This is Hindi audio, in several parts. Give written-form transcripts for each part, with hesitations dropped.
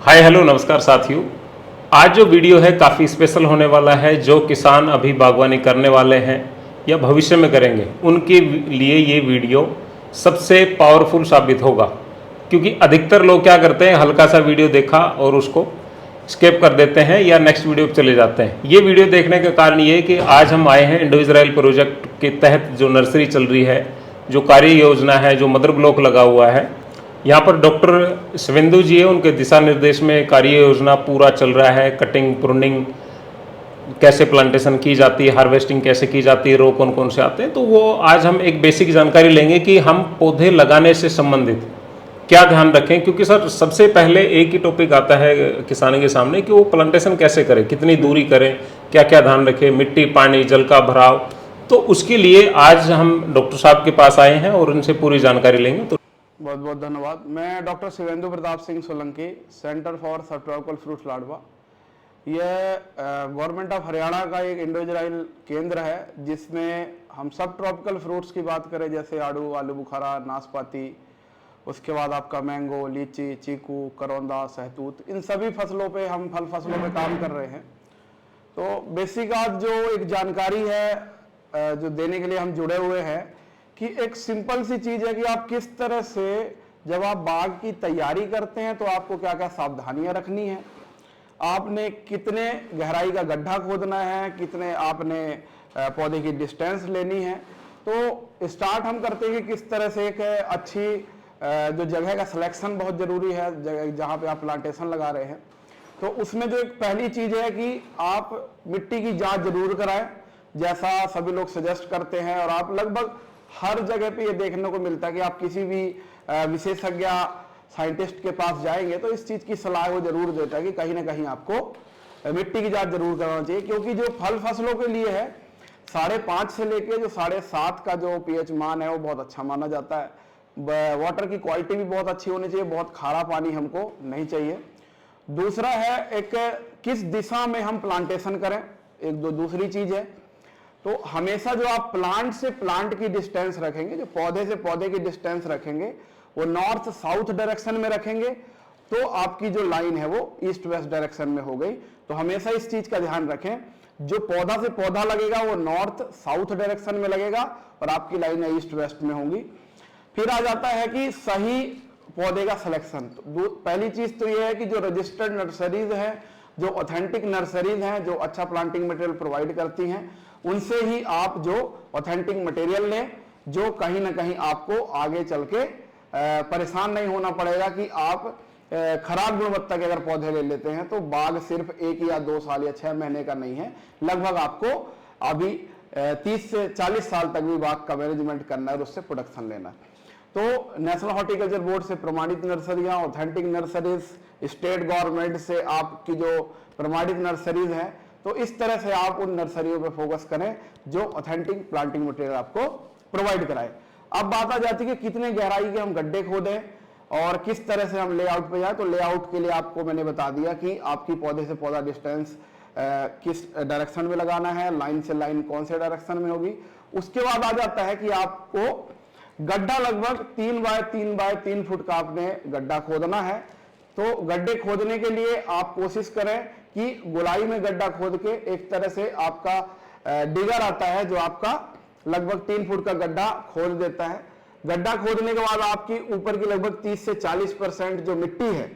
हाय हेलो नमस्कार साथियों। आज जो वीडियो है काफ़ी स्पेशल होने वाला है। जो किसान अभी बागवानी करने वाले हैं या भविष्य में करेंगे उनके लिए ये वीडियो सबसे पावरफुल साबित होगा, क्योंकि अधिकतर लोग क्या करते हैं, हल्का सा वीडियो देखा और उसको स्किप कर देते हैं या नेक्स्ट वीडियो पर चले जाते हैं। ये वीडियो देखने का कारण ये है कि आज हम आए हैं इंडो इजराइल प्रोजेक्ट के तहत जो नर्सरी चल रही है, जो कार्य योजना है, जो मदर ब्लॉक लगा हुआ है, यहाँ पर डॉक्टर शिवेंदु जी है, उनके दिशा निर्देश में कार्य योजना पूरा चल रहा है। कटिंग, प्रूनिंग कैसे प्लांटेशन की जाती है, हार्वेस्टिंग कैसे की जाती है, रोग कौन कौन से आते हैं, तो वो आज हम एक बेसिक जानकारी लेंगे कि हम पौधे लगाने से संबंधित क्या ध्यान रखें। क्योंकि सर सबसे पहले एक ही टॉपिक आता है किसानों के सामने कि वो प्लांटेशन कैसे करें, कितनी दूरी करें, क्या क्या ध्यान रखें, मिट्टी, पानी, जल का भराव। तो उसके लिए आज हम डॉक्टर साहब के पास आए हैं और उनसे पूरी जानकारी लेंगे। तो बहुत बहुत धन्यवाद। मैं doctor Shivendu Pratap Singh Solanki, centre for सब ट्रॉपिकल फ्रूट्स लाडवा। यह गवर्नमेंट ऑफ हरियाणा का एक इंडो इजराइल केंद्र है जिसमें हम सब ट्रॉपिकल फ्रूट्स की बात करें, जैसे आड़ू, आलू बुखारा, नाशपाती, उसके बाद आपका मैंगो, लीची, चीकू, करौंदा, सहतूत, इन सभी फसलों पे हम फल फसलों पे काम कर रहे हैं। तो बेसिक आज जो एक जानकारी है जो देने के लिए हम जुड़े हुए हैं कि एक सिंपल सी चीज है कि आप किस तरह से जब आप बाग की तैयारी करते हैं तो आपको क्या क्या सावधानियां रखनी है, आपने कितने गहराई का गड्ढा खोदना है, कितने आपने पौधे की डिस्टेंस लेनी है। तो स्टार्ट हम करते हैं कि किस तरह से एक अच्छी जो जगह का सिलेक्शन बहुत जरूरी है जहां पे आप प्लांटेशन लगा रहे हैं। तो उसमें जो एक पहली चीज है कि आप मिट्टी की जांच जरूर कराएं, जैसा सभी लोग सजेस्ट करते हैं। और आप लगभग हर जगह पे ये देखने को मिलता है कि आप किसी भी विशेषज्ञ साइंटिस्ट के पास जाएंगे तो इस चीज की सलाह वो जरूर देता है कि कहीं ना कहीं आपको मिट्टी की जांच जरूर करना चाहिए। क्योंकि जो फल फसलों के लिए है 5.5 से लेके जो 7.5 का जो पीएच मान है वो बहुत अच्छा माना जाता है। वाटर की क्वालिटी भी बहुत अच्छी होनी चाहिए, बहुत खारा पानी हमको नहीं चाहिए। दूसरा है एक किस दिशा में हम प्लांटेशन करें, एक दूसरी चीज है। तो हमेशा जो आप प्लांट से प्लांट की डिस्टेंस रखेंगे, जो पौधे से पौधे की डिस्टेंस रखेंगे, वो नॉर्थ साउथ डायरेक्शन में रखेंगे तो आपकी जो लाइन है वो ईस्ट वेस्ट डायरेक्शन में हो गई। तो हमेशा इस चीज का ध्यान रखें, जो पौधा से पौधा लगेगा वो नॉर्थ साउथ डायरेक्शन में लगेगा और आपकी लाइन ईस्ट वेस्ट में होगी। फिर आ जाता है कि सही पौधे का सिलेक्शन। तो पहली चीज तो ये है कि जो रजिस्टर्ड नर्सरीज है, जो ऑथेंटिक नर्सरीज हैं, जो अच्छा प्लांटिंग मटेरियल प्रोवाइड करती हैं, उनसे ही आप जो ऑथेंटिक मटेरियल लें, जो कहीं ना कहीं आपको आगे चल के परेशान नहीं होना पड़ेगा कि आप खराब गुणवत्ता के अगर पौधे ले लेते हैं तो बाग सिर्फ 1 या 2 साल या 6 महीने का नहीं है, लगभग आपको अभी 30 से 40 साल तक भी बाग का मैनेजमेंट करना है और उससे प्रोडक्शन लेना है। तो नेशनल हॉर्टिकल्चर बोर्ड से प्रमाणित नर्सरियां, ऑथेंटिक नर्सरीज, स्टेट गवर्नमेंट से आपकी जो प्रमाणित नर्सरीज हैं, तो इस तरह से आप उन नर्सरियों पे फोकस करें जो ऑथेंटिक प्लांटिंग मटेरियल आपको प्रोवाइड कराए। अब बात आ जाती है कि कितने गहराई के हम गड्ढे खोदें और किस तरह से हम लेआउट पे जाए। तो लेआउट के लिए आपको मैंने बता दिया कि आपकी पौधे से पौधा डिस्टेंस किस डायरेक्शन में लगाना है, लाइन से लाइन कौन से डायरेक्शन में होगी। उसके बाद आ जाता है कि आपको गड्ढा लगभग 3 बाय 3 बाय 3 फुट का आपने गड्ढा खोदना है। तो गड्ढे खोदने के लिए आप कोशिश करें कि गोलाई में गड्ढा खोद के एक तरह से आपका डिगर आता है जो आपका लगभग 3 फुट का गड्ढा खोद देता है। गड्ढा खोदने के बाद आपकी ऊपर की लगभग 30 से 40% जो मिट्टी है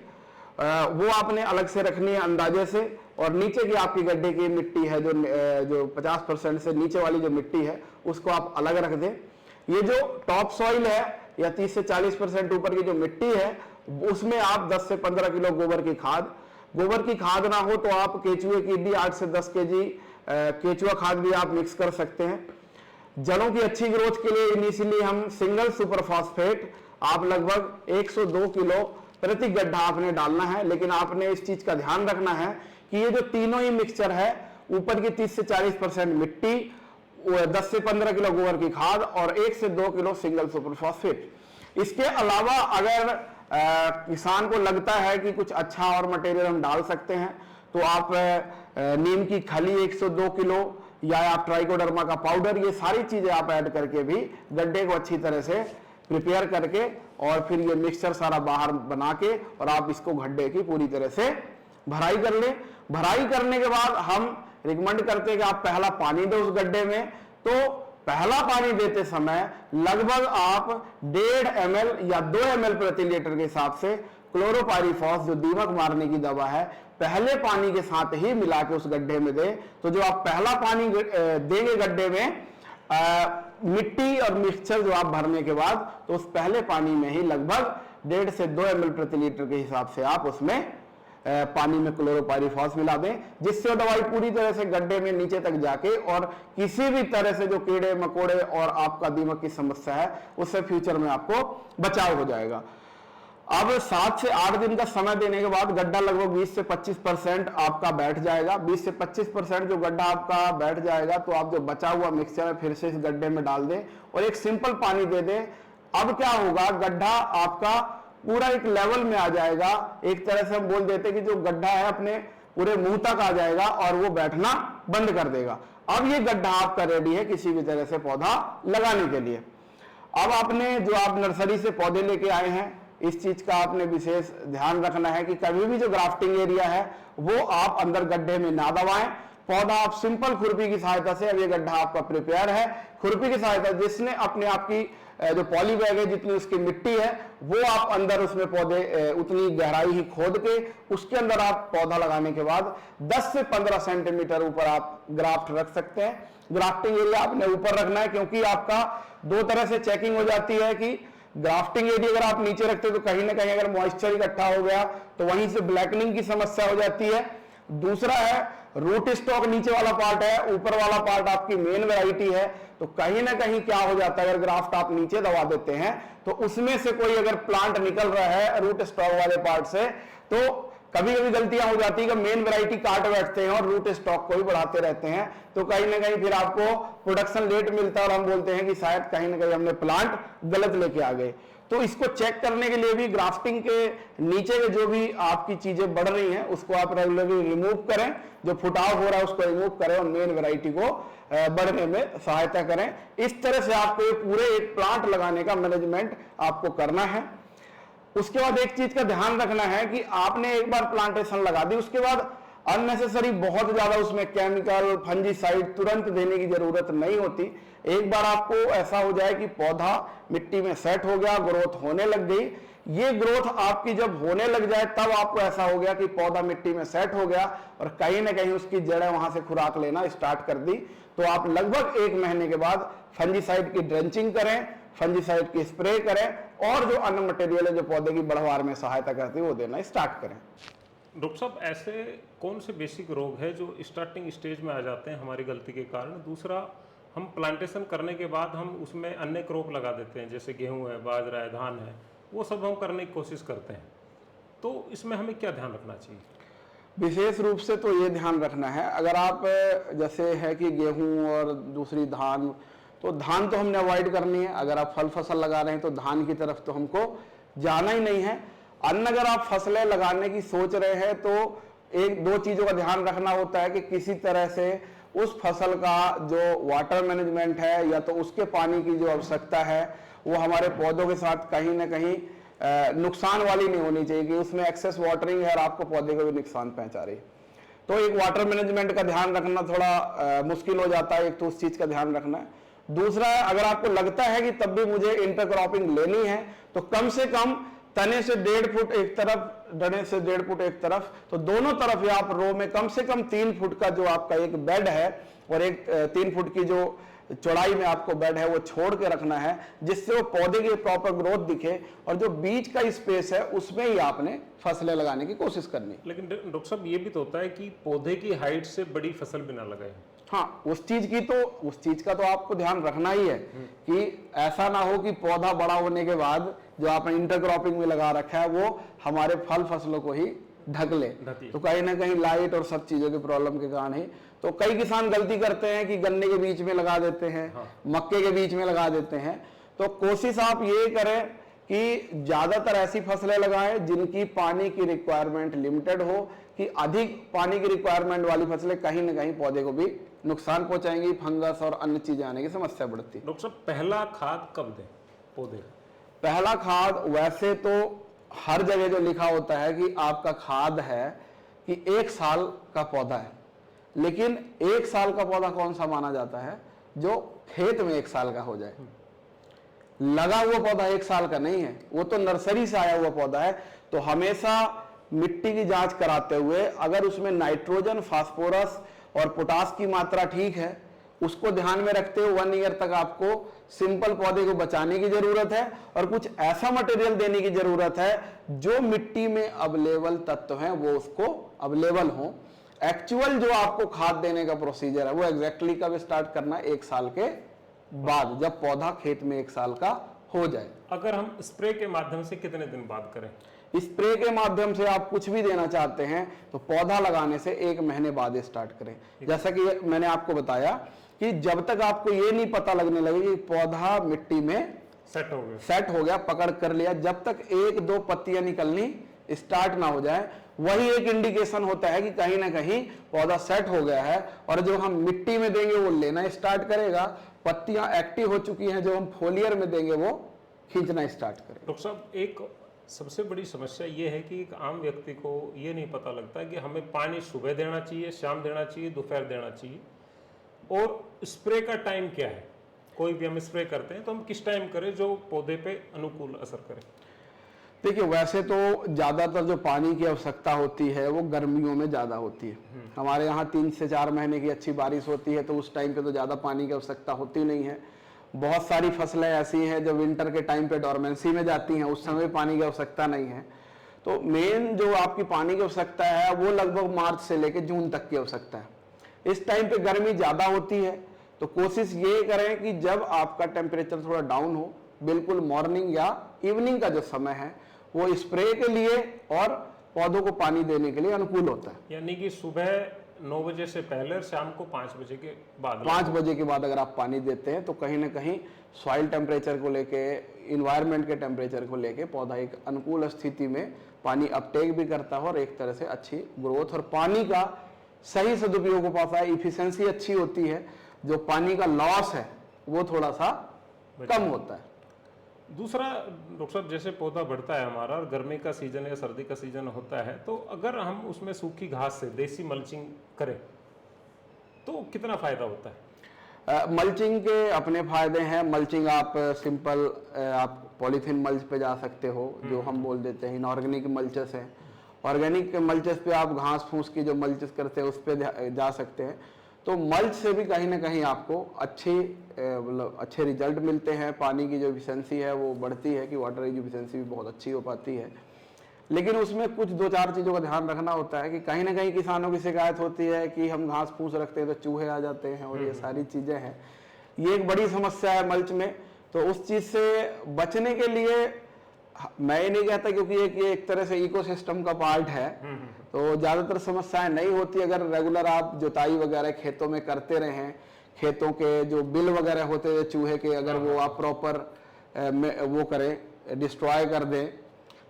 वो आपने अलग से रखनी है अंदाजे से, और नीचे की आपकी गड्ढे की मिट्टी है जो 50% से नीचे वाली जो मिट्टी है उसको आप अलग रख दें। ये जो टॉप सॉइल है या 30 से 40% ऊपर की जो मिट्टी है उसमें आप 10 से 15 किलो गोबर की खाद ना हो तो आप केचुए की भी 8 से 10 केजी केचुआ खाद भी आप मिक्स कर सकते हैं। जड़ों की अच्छी ग्रोथ के लिए इनिशियली हम सिंगल सुपर फॉस्फेट आप लगभग 102 किलो प्रति गड्ढा आपने डालना है। लेकिन आपने इस चीज का ध्यान रखना है कि ये जो तीनों ही मिक्सचर है, ऊपर की 30 से 40% मिट्टी, 10 से 15 किलो गोबर की खाद और 1 से 2 किलो सिंगल सुपर फॉस्फेट। इसके अलावा अगर किसान को लगता है कि कुछ अच्छा और मटेरियल हम डाल सकते हैं तो आप नीम की खली 102 किलो या आप ट्राइकोडर्मा का पाउडर, ये सारी चीजें आप ऐड करके भी गड्ढे को अच्छी तरह से प्रिपेयर करके और फिर ये मिक्सचर सारा बाहर बना के और आप इसको गड्ढे की पूरी तरह से भराई कर लें। भराई करने के बाद हम रिकमेंड करते हैं कि आप पहला पानी दो उस गड्ढे में। तो पहला पानी देते समय लगभग आप 1.5 ml या 2 ml प्रति लीटर के हिसाब से क्लोरोपाइरीफॉस जो दीमक मारने की दवा है पहले पानी के साथ ही मिला के उस गड्ढे में दें। तो जो आप पहला पानी देंगे गड्ढे में मिट्टी और मिक्सचर जो आप भरने के बाद, तो उस पहले पानी में ही लगभग 1.5 से 2 ml प्रति लीटर के हिसाब से आप उसमें पानी में क्लोरोपाइरीफॉस मिला दें, जिससे वो दवाई पूरी तरह से गड्ढे में नीचे तक जाके और किसी भी तरह से जो कीड़े मकोड़े और आपका दीमक की समस्या है उससे फ्यूचर में आपको बचाव हो जाएगा। अब 7 से 8 दिन का समय देने के बाद गड्ढा लगभग 20 से 25% आपका बैठ जाएगा। 20 से 25% जो गड्ढा आपका बैठ जाएगा तो आप जो बचा हुआ मिक्सचर है फिर से इस गड्ढे में डाल दें और एक सिंपल पानी दे दें। अब क्या होगा, गड्ढा आपका पूरा एक लेवल में आ जाएगा। एक तरह से हम बोल देते हैं कि जो गड्ढा है अपने पूरे मुंह तक आ जाएगा और वो बैठना बंद कर देगा। अब ये गड्ढा आपका रेडी है किसी भी तरह से पौधा लगाने के लिए। अब आपने जो आप नर्सरी से पौधे लेके आए हैं, इस चीज का आपने विशेष ध्यान रखना है कि कभी भी जो ग्राफ्टिंग एरिया है वो आप अंदर गड्ढे में ना दबाएं। पौधा आप सिंपल खुरपी की सहायता से, अब ये गड्ढा आपका प्रिपेयर है, खुरपी की सहायता जिसने अपने आप की जो पॉली बैग है जितनी उसकी मिट्टी है वो आप अंदर उसमें पौधे उतनी गहराई ही खोद के उसके अंदर आप पौधा लगाने के बाद 10 से 15 सेंटीमीटर ऊपर आप ग्राफ्ट रख सकते हैं। ग्राफ्टिंग एरिया आपने ऊपर रखना है क्योंकि आपका दो तरह से चेकिंग हो जाती है कि ग्राफ्टिंग एरिया अगर आप नीचे रखते हो तो कहीं ना कहीं अगर मॉइस्चर इकट्ठा हो गया तो वहीं से ब्लैकनिंग की समस्या हो जाती है। दूसरा है रूट स्टॉक नीचे वाला पार्ट है, ऊपर वाला पार्ट आपकी मेन वैरायटी है, तो कहीं ना कहीं क्या हो जाता है अगर ग्राफ्ट आप नीचे दबा देते हैं तो उसमें से कोई अगर प्लांट निकल रहा है रूट स्टॉक वाले पार्ट से तो कभी कभी गलतियां हो जाती है कि मेन वैरायटी काट बैठते हैं और रूट स्टॉक को ही बढ़ाते रहते हैं, तो कहीं ना कहीं फिर आपको प्रोडक्शन लेट मिलता है और हम बोलते हैं कि शायद कहीं ना कहीं हमने प्लांट गलत लेके आ गए। तो इसको चेक करने के लिए भी ग्राफ्टिंग के नीचे के जो भी आपकी चीजें बढ़ रही हैं उसको आप रेगुलरली रिमूव करें, जो फुटाव हो रहा है उसको रिमूव करें और मेन वैरायटी को बढ़ने में सहायता करें। इस तरह से आपको पूरे एक प्लांट लगाने का मैनेजमेंट आपको करना है। उसके बाद एक चीज का ध्यान रखना है कि आपने एक बार प्लांटेशन लगा दी उसके बाद अननेसेसरी बहुत ज्यादा उसमें केमिकल फंजीसाइड तुरंत देने की जरूरत नहीं होती। एक बार आपको ऐसा हो जाए कि पौधा मिट्टी में सेट हो गया, ग्रोथ होने लग गई, ये ग्रोथ आपकी जब होने लग जाए तब आपको ऐसा हो गया कि पौधा मिट्टी में सेट हो गया और कहीं ना कहीं उसकी जड़ें वहां से खुराक लेना स्टार्ट कर दी, तो आप लगभग 1 महीने के बाद फंजीसाइड की ड्रेंचिंग करें, फंजीसाइड की स्प्रे करें और जो अन्य मटेरियल है जो पौधे की बढ़वार में सहायता करती है वो देना स्टार्ट करें। डॉक्टर साहब, ऐसे कौन से बेसिक रोग है जो स्टार्टिंग स्टेज में आ जाते हैं हमारी गलती के कारण? दूसरा, हम प्लांटेशन करने के बाद हम उसमें अन्य क्रॉप लगा देते हैं जैसे गेहूं है, बाजरा है, धान है, वो सब हम करने की कोशिश करते हैं, तो इसमें हमें क्या ध्यान रखना चाहिए? विशेष रूप से तो ये ध्यान रखना है, अगर आप जैसे है कि गेहूं और दूसरी धान, तो धान तो हमने अवॉइड करनी है। अगर आप फल फसल लगा रहे हैं तो धान की तरफ तो हमको जाना ही नहीं है। अन्न अगर आप फसलें लगाने की सोच रहे हैं तो एक दो चीजों का ध्यान रखना होता है कि किसी तरह से उस फसल का जो वाटर मैनेजमेंट है या तो उसके पानी की जो आवश्यकता है वो हमारे पौधों के साथ कहीं ना कहीं नुकसान वाली नहीं होनी चाहिए कि उसमें एक्सेस वाटरिंग है और आपको पौधे को भी नुकसान पहुंचा रही। तो एक वाटर मैनेजमेंट का ध्यान रखना थोड़ा मुश्किल हो जाता है, एक तो उस चीज का ध्यान रखना है। दूसरा, अगर आपको लगता है कि तब भी मुझे इंटरक्रॉपिंग लेनी है तो कम से कम तने से 1.5 फुट एक तरफ, डने से 1.5 फुट एक तरफ, तो दोनों तरफ या आप रो में कम से कम 3 फुट का जो आपका एक बेड है और एक 3 फुट की जो चौड़ाई में आपको बेड है वो छोड़ के रखना है, जिससे वो पौधे की प्रॉपर ग्रोथ दिखे और जो बीच का स्पेस है उसमें ही आपने फसलें लगाने की कोशिश करनी। लेकिन डॉक्टर साहब, ये भी तो होता है कि पौधे की हाइट से बड़ी फसल भी ना लगाए। हाँ, उस चीज का तो आपको ध्यान रखना ही है कि ऐसा ना हो कि पौधा बड़ा होने के बाद जो आपने इंटरक्रॉपिंग में लगा रखा है वो हमारे फल फसलों को ही ढक ले, तो कहीं ना कहीं लाइट और सब चीजों की प्रॉब्लम के कारण ही तो कई किसान गलती करते हैं कि गन्ने के बीच में लगा देते हैं, मक्के के बीच में लगा देते हैं। तो कोशिश आप ये करें कि ज्यादातर ऐसी फसलें लगाएं जिनकी पानी की रिक्वायरमेंट लिमिटेड हो, कि अधिक पानी की रिक्वायरमेंट वाली फसलें कहीं ना कहीं पौधे को भी नुकसान पहुंचाएंगी, फंगस और अन्य चीजें आने की समस्या बढ़ती है। डॉक्टर साहब, पहला खाद कब दें पौधे? पहला खाद वैसे तो हर जगह जो लिखा होता है कि आपका खाद है कि 1 साल का पौधा है, लेकिन 1 साल का पौधा कौन सा माना जाता है? जो खेत में 1 साल का हो जाए। लगा हुआ पौधा 1 साल का नहीं है, वो तो नर्सरी से आया हुआ पौधा है। तो हमेशा मिट्टी की जांच कराते हुए अगर उसमें नाइट्रोजन, फास्फोरस और पोटास की मात्रा ठीक है, उसको ध्यान में रखते हुए 1 ईयर तक आपको सिंपल पौधे को बचाने की जरूरत है और कुछ ऐसा मटेरियल देने की जरूरत है जो मिट्टी में अवेलेबल तत्व हैं वो उसको अवेलेबल हो। एक्चुअल जो आपको खाद देने का प्रोसीजर है वो एग्जैक्टली कब स्टार्ट करना है? 1 साल के बाद, जब पौधा खेत में 1 साल का हो जाए। अगर हम स्प्रे के माध्यम से कितने दिन बाद करें? स्प्रे के माध्यम से आप कुछ भी देना चाहते हैं तो पौधा लगाने से 1 महीने बाद स्टार्ट करें। जैसा कि मैंने आपको बताया कि जब तक आपको ये नहीं पता लगने लगे कि पौधा मिट्टी में सेट हो गया, पकड़ कर लिया, जब तक 1-2 पत्तियां निकलनी स्टार्ट ना हो जाए, वही एक इंडिकेशन होता है कि कहीं ना कहीं पौधा सेट हो गया है। और जो हम मिट्टी में देंगे वो लेना स्टार्ट करेगा, पत्तियां एक्टिव हो चुकी हैं, जो हम फोलियर में देंगे वो खींचना स्टार्ट करेगा। डॉक्टर साहब, एक सबसे बड़ी समस्या ये है कि एक आम व्यक्ति को ये नहीं पता लगता कि हमें पानी सुबह देना चाहिए, शाम देना चाहिए, दोपहर देना चाहिए, और स्प्रे का टाइम क्या है? कोई भी हम स्प्रे करते हैं तो हम किस टाइम करें जो पौधे पे अनुकूल असर करे? देखिए, वैसे तो ज्यादातर जो पानी की आवश्यकता होती है वो गर्मियों में ज्यादा होती है। हमारे यहाँ 3 से 4 महीने की अच्छी बारिश होती है, तो उस टाइम पे तो ज्यादा पानी की आवश्यकता होती नहीं है। बहुत सारी फसलें ऐसी हैं जो विंटर के टाइम पे डोरमेंसी में जाती हैं, उस समय पानी की आवश्यकता नहीं है। तो मेन जो आपकी पानी की आवश्यकता है वो लगभग मार्च से लेकर जून तक की आवश्यकता है। इस टाइम पे गर्मी ज्यादा होती है, तो कोशिश ये करें कि जब आपका टेम्परेचर थोड़ा डाउन हो, बिल्कुल मॉर्निंग या इवनिंग का जो समय है वो स्प्रे के लिए और पौधों को पानी देने के लिए अनुकूल होता है। यानी कि सुबह 9 बजे से पहले और शाम को 5 बजे के बाद, 5 बजे के बाद अगर आप पानी देते हैं तो कहीं ना कहीं सॉइल टेम्परेचर को लेके, इन्वायरमेंट के टेम्परेचर को लेके पौधा एक अनुकूल स्थिति में पानी अपटेक भी करता है और एक तरह से अच्छी ग्रोथ और पानी का सही सदुपयोग हो पाता है। इफिशियंसी अच्छी होती है, जो पानी का लॉस है वो थोड़ा सा कम होता है। दूसरा डॉक्टर साहब, जैसे पौधा बढ़ता है हमारा और गर्मी का सीजन या सर्दी का सीजन होता है, तो अगर हम उसमें सूखी घास से देसी मल्चिंग करें तो कितना फायदा होता है? मल्चिंग के अपने फायदे हैं। मल्चिंग आप सिंपल आप पॉलीथीन मल्च पे जा सकते हो, जो हम बोल देते हैं इनऑर्गेनिक मल्चेस हैं। ऑर्गेनिक मल्चेस पे आप घास फूस की जो मल्चेस करते हैं उस पर जा सकते हैं। तो मल्च से भी कहीं ना कहीं आपको मतलब अच्छे रिजल्ट मिलते हैं। पानी की जो एफिशिएंसी है वो बढ़ती है, कि वाटर की एफिशिएंसी भी बहुत अच्छी हो पाती है। लेकिन उसमें कुछ 2-4 चीज़ों का ध्यान रखना होता है कि कहीं ना कहीं किसानों की शिकायत होती है कि हम घास फूस रखते हैं तो चूहे आ जाते हैं, और ये सारी चीज़ें हैं। ये एक बड़ी समस्या है मल्च में। तो उस चीज़ से बचने के लिए मैं नहीं कहता, क्योंकि ये एक तरह से इकोसिस्टम का पार्ट है, तो ज़्यादातर समस्याएं नहीं होती अगर रेगुलर आप जुताई वगैरह खेतों में करते रहें। खेतों के जो बिल वगैरह होते हैं चूहे के, अगर वो आप प्रॉपर वो करें, डिस्ट्रॉय कर दें,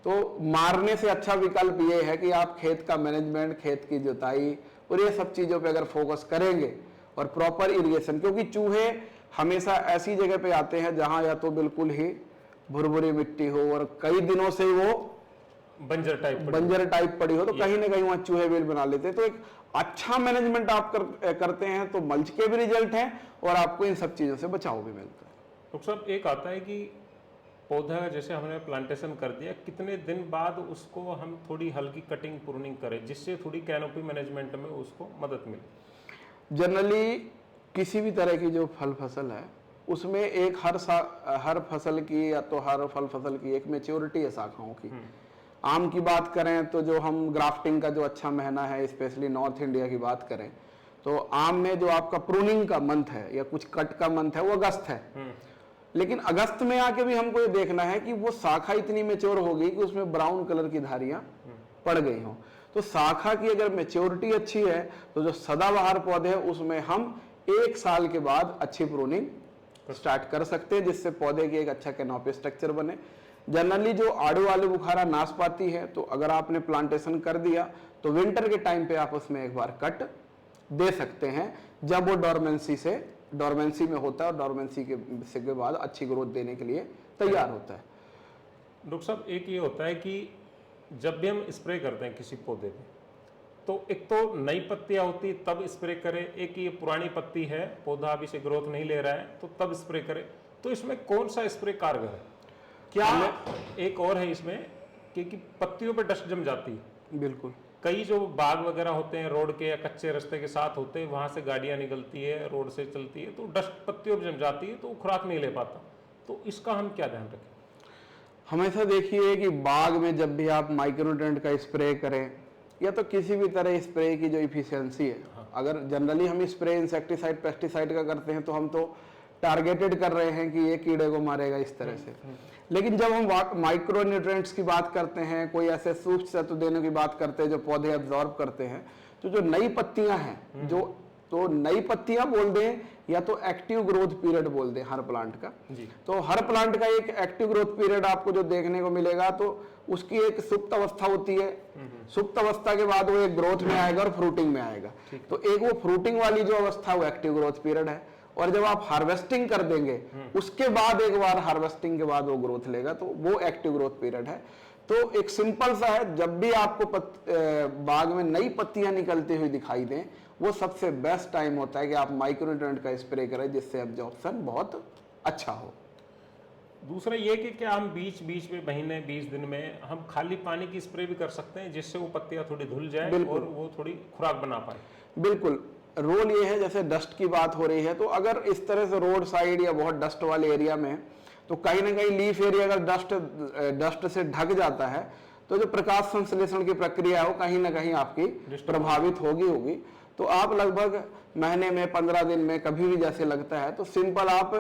तो मारने से अच्छा विकल्प ये है कि आप खेत का मैनेजमेंट, खेत की जुताई और ये सब चीज़ों पे अगर फोकस करेंगे और प्रॉपर इरिगेशन, क्योंकि चूहे हमेशा ऐसी जगह पे आते हैं जहाँ या तो बिल्कुल ही भुरभुरी मिट्टी हो और कई दिनों से वो बंजर टाइप पड़ी हो, तो कहीं ना कहीं वहाँ चूहे बिल बना लेते हैं। तो एक अच्छा मैनेजमेंट आप करते हैं तो मल्च के भी रिजल्ट हैं और आपको इन सब चीज़ों से बचाव भी मिलता है। डॉक्टर साहब, एक आता है कि पौधा जैसे हमने प्लांटेशन कर दिया, कितने दिन बाद उसको हम थोड़ी हल्की कटिंग प्रूनिंग करें जिससे थोड़ी कैनोपी मैनेजमेंट में उसको मदद मिले? जनरली किसी भी तरह की जो फल फसल है उसमें एक हर फसल की या तो हर फल फसल की एक मैच्योरिटी है शाखाओं की। आम की बात करें तो जो हम ग्राफ्टिंग का जो अच्छा महीना है, स्पेशली नॉर्थ इंडिया की बात करें तो आम में जो आपका प्रूनिंग का मंथ है या कुछ कट का मंथ है वो अगस्त है। लेकिन अगस्त में आके भी हमको ये देखना है कि वो शाखा इतनी मेच्योर हो गई कि उसमें ब्राउन कलर की धारियां पड़ गई हों। तो शाखा की अगर मेच्योरिटी अच्छी है तो जो सदाबहार पौधे हैं उसमें हम 1 साल के बाद अच्छी प्रूनिंग स्टार्ट कर सकते हैं, जिससे पौधे की एक अच्छा कैनोपी स्ट्रक्चर बने। जनरली जो आड़ू आलू बुखारा नाशपाती है, तो अगर आपने प्लांटेशन कर दिया तो विंटर के टाइम पे आप उसमें एक बार कट दे सकते हैं, जब वो डोरमेंसी में होता है और डोरमेंसी के बाद अच्छी ग्रोथ देने के लिए तैयार होता है। डॉक्टर साहब एक ये होता है कि जब भी हम स्प्रे करते हैं किसी पौधे पे, तो एक तो नई पत्तियां होती तब स्प्रे करें, एक ये पुरानी पत्ती है, पौधा अभी से ग्रोथ नहीं ले रहा है तो तब स्प्रे करें, तो इसमें कौन सा स्प्रे कारगर है? क्या एक और है इसमें कि पत्तियों पे डस्ट जम जाती है। बिल्कुल। कई जो बाग वगैरह होते हैं रोड के या कच्चे रास्ते के साथ होते हैं, वहां से गाड़ियां निकलती है, रोड से चलती है, तो डस्ट पत्तियों पे जम जाती है, तो वो खुराक नहीं ले पाता। तो इसका हम क्या ध्यान रखें? हमेशा देखिए कि बाग में जब भी आप माइक्रोन्यूट्रिएंट का स्प्रे करें या तो किसी भी तरह स्प्रे की जो इफिशियंसी है, अगर जनरली हम स्प्रे इंसेक्टिसाइड पेस्टिसाइड का करते हैं तो हम तो टारगेटेड कर रहे हैं कि ये कीड़े को मारेगा इस तरह से। लेकिन जब हम माइक्रो न्यूट्रिएंट्स की बात करते हैं, कोई ऐसे सूक्ष्म तत्व देने की बात करते हैं जो पौधे एब्जॉर्ब करते हैं, तो जो नई पत्तियां हैं, जो तो नई पत्तियां बोल दें या तो एक्टिव ग्रोथ पीरियड बोल दें हर प्लांट का जी। तो हर प्लांट का एक एक्टिव ग्रोथ पीरियड आपको जो देखने को मिलेगा, तो उसकी एक सुप्त अवस्था होती है। सुप्त अवस्था के बाद वो एक ग्रोथ में आएगा और फ्रूटिंग में आएगा। तो एक वो फ्रूटिंग वाली जो अवस्था वो एक्टिव ग्रोथ पीरियड है, और जब आप हार्वेस्टिंग कर देंगे उसके बाद एक बार हार्वेस्टिंग के बाद वो ग्रोथ लेगा, तो वो एक्टिव ग्रोथ पीरियड है। तो एक सिंपल सा है, जब भी आपको बाग में नई पत्तियां निकलती हुई दिखाई दें, वो सबसे बेस्ट टाइम होता है कि आप माइक्रोन्यूट्रिएंट का स्प्रे करें, जिससे एब्जॉर्प्शन बहुत अच्छा हो। दूसरा ये कि क्या हम बीच बीच में महीने 20 दिन में हम खाली पानी की स्प्रे भी कर सकते हैं, जिससे वो पत्तियां थोड़ी धुल जाए और वो थोड़ी खुराक बना पाए? बिल्कुल। रोल ये है, जैसे डस्ट की बात हो रही है, तो अगर इस तरह से रोड साइड या बहुत डस्ट वाले एरिया में, तो कहीं ना कहीं लीफ एरिया अगर डस्ट से ढक जाता है, तो जो प्रकाश संश्लेषण की प्रक्रिया है वो कहीं ना कहीं आपकी प्रभावित होगी। तो आप लगभग महीने में 15 दिन में कभी भी जैसे लगता है, तो सिंपल आप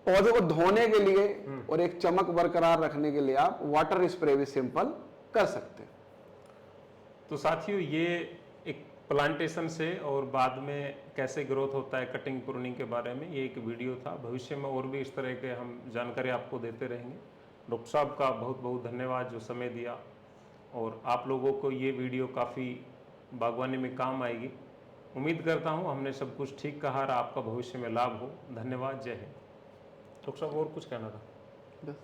पौधे को धोने के लिए और एक चमक बरकरार रखने के लिए आप वाटर स्प्रे भी सिंपल कर सकते हैं। तो साथियों, ये एक प्लांटेशन से और बाद में कैसे ग्रोथ होता है, कटिंग प्रूनिंग के बारे में ये एक वीडियो था। भविष्य में और भी इस तरह के हम जानकारी आपको देते रहेंगे। डॉक्टर साहब का बहुत बहुत धन्यवाद जो समय दिया, और आप लोगों को ये वीडियो काफ़ी बागवानी में काम आएगी। उम्मीद करता हूँ हमने सब कुछ ठीक कहा और आपका भविष्य में लाभ हो। धन्यवाद। जय हिंद। डॉक्टर साहब और कुछ कहना था? बस।